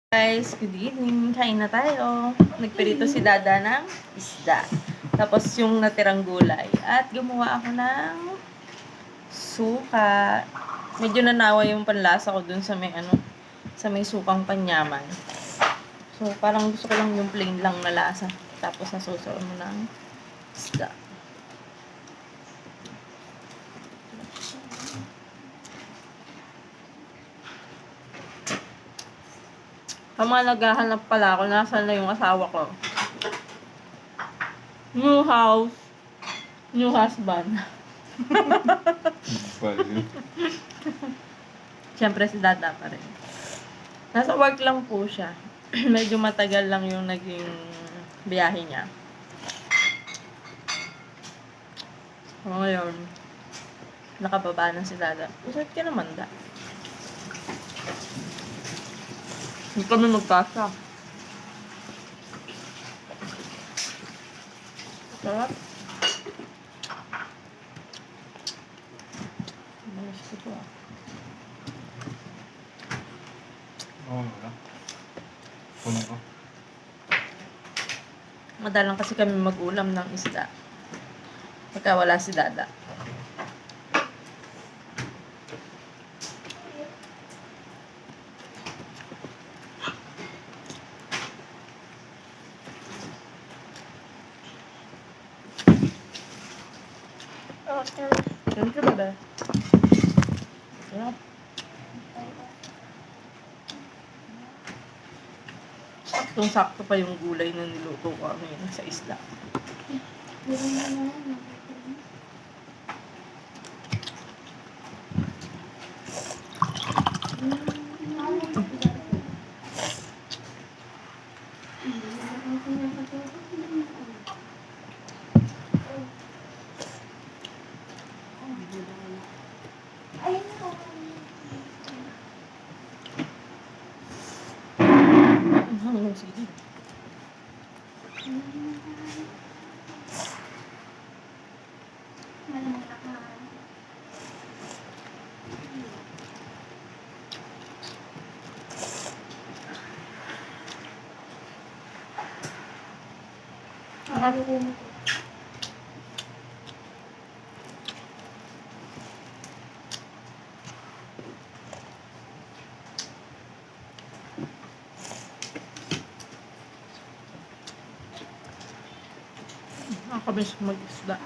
Guys, good evening. Kain na tayo. Nagperito si Dada ng isda. Tapos yung natirang gulay. At gumawa ako ng suka. Medyo nanawa yung panlasa ko dun sa may sa may sukang panyaman. So, parang gusto ko lang yung plain lang na lasa. Tapos nasusuon mo ng isda. Ang mga naghahanap pala ako, nasaan na yung asawa ko? New house, new husband. Siyempre si Dada pa rin. Nasa work lang po siya. Medyo matagal lang yung naging biyahe niya. So, ngayon, nakababa na si Dada. Usap ka naman, Da. Hindi kami magkasa. Sarap. Malas ko to Oo, wala. Puno ko. Madalang kasi kami mag-ulam ng isda. Pagka wala si Dada. Siyempre ba ba? Sarap. Saktong-sakto pa yung gulay na niluto ko ngayon sa isda. Sige. Nakakamiss mag-isda.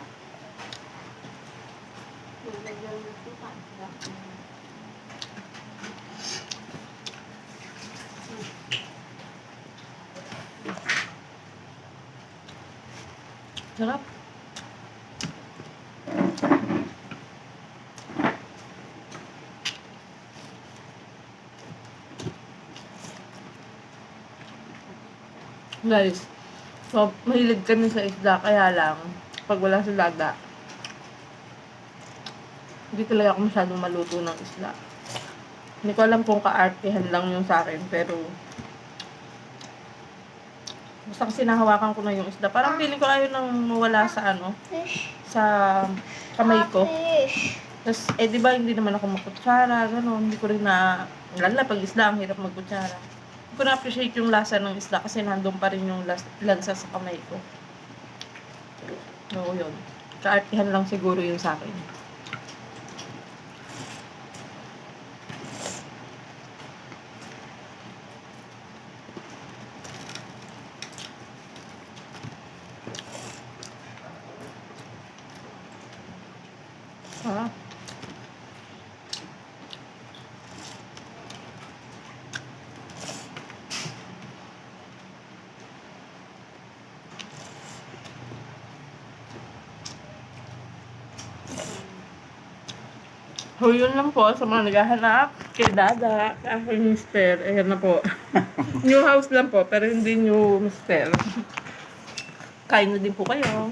Sarap. Guys, so, mahilig kami sa isda, kaya lang, pag wala si Dada, hindi talaga ako masyadong maluto ng isda. Hindi ko alam kung kaartehan lang yung sa akin, pero basta kasi nahawakan ko na yung isda. Parang feeling ko ayaw nang mawala sa sa kamay ko. Tapos, di ba, hindi naman ako makutsara, gano'n. Hindi ko rin lala, pag isda, ang hirap magkutsara. Hindi ko na-appreciate yung lasa ng isda kasi nandun pa rin yung lansa sa kamay ko. Oo, yun. Kaartihan lang siguro yun sa akin. Sarap. So, yun lang po sa mga naghahanap kay Dada, aking mister. Ayan na po. New house lang po, pero hindi new mister. Kain na din po kayo.